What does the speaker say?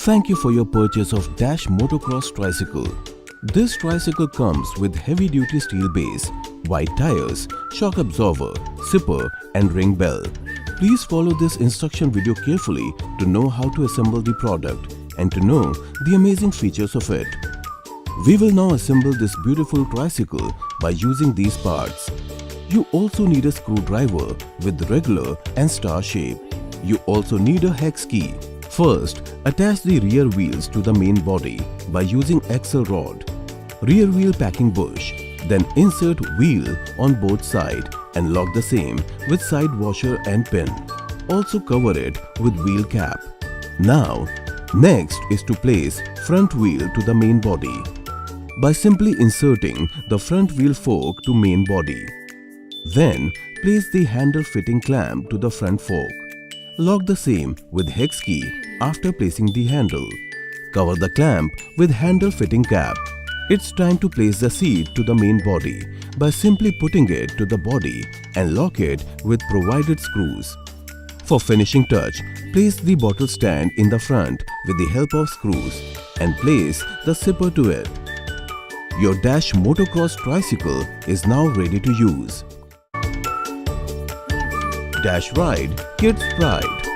Thank you for your purchase of Dash Motocross Tricycle. This tricycle comes with heavy-duty steel base, wide tires, shock absorber, zipper and ring bell. Please follow this instruction video carefully to know how to assemble the product and to know the amazing features of it. We will now assemble this beautiful tricycle by using these parts. You also need a screwdriver with regular and star shape. You also need a hex key. First, attach the rear wheels to the main body by using axle rod. Rear wheel packing bush. Then insert wheel on both sides and lock the same with side washer and pin. Also cover it with wheel cap. Now, next is to place front wheel to the main body by simply inserting the front wheel fork to main body. Then, place the handle fitting clamp to the front fork. Lock the same with hex key after placing the handle. Cover the clamp with handle fitting cap. It's time to place the seat to the main body by simply putting it to the body and lock it with provided screws. For finishing touch, place the bottle stand in the front with the help of screws and place the zipper to it. Your Dash Motocross Tricycle is now ready to use. Dash Ride, Kids Pride.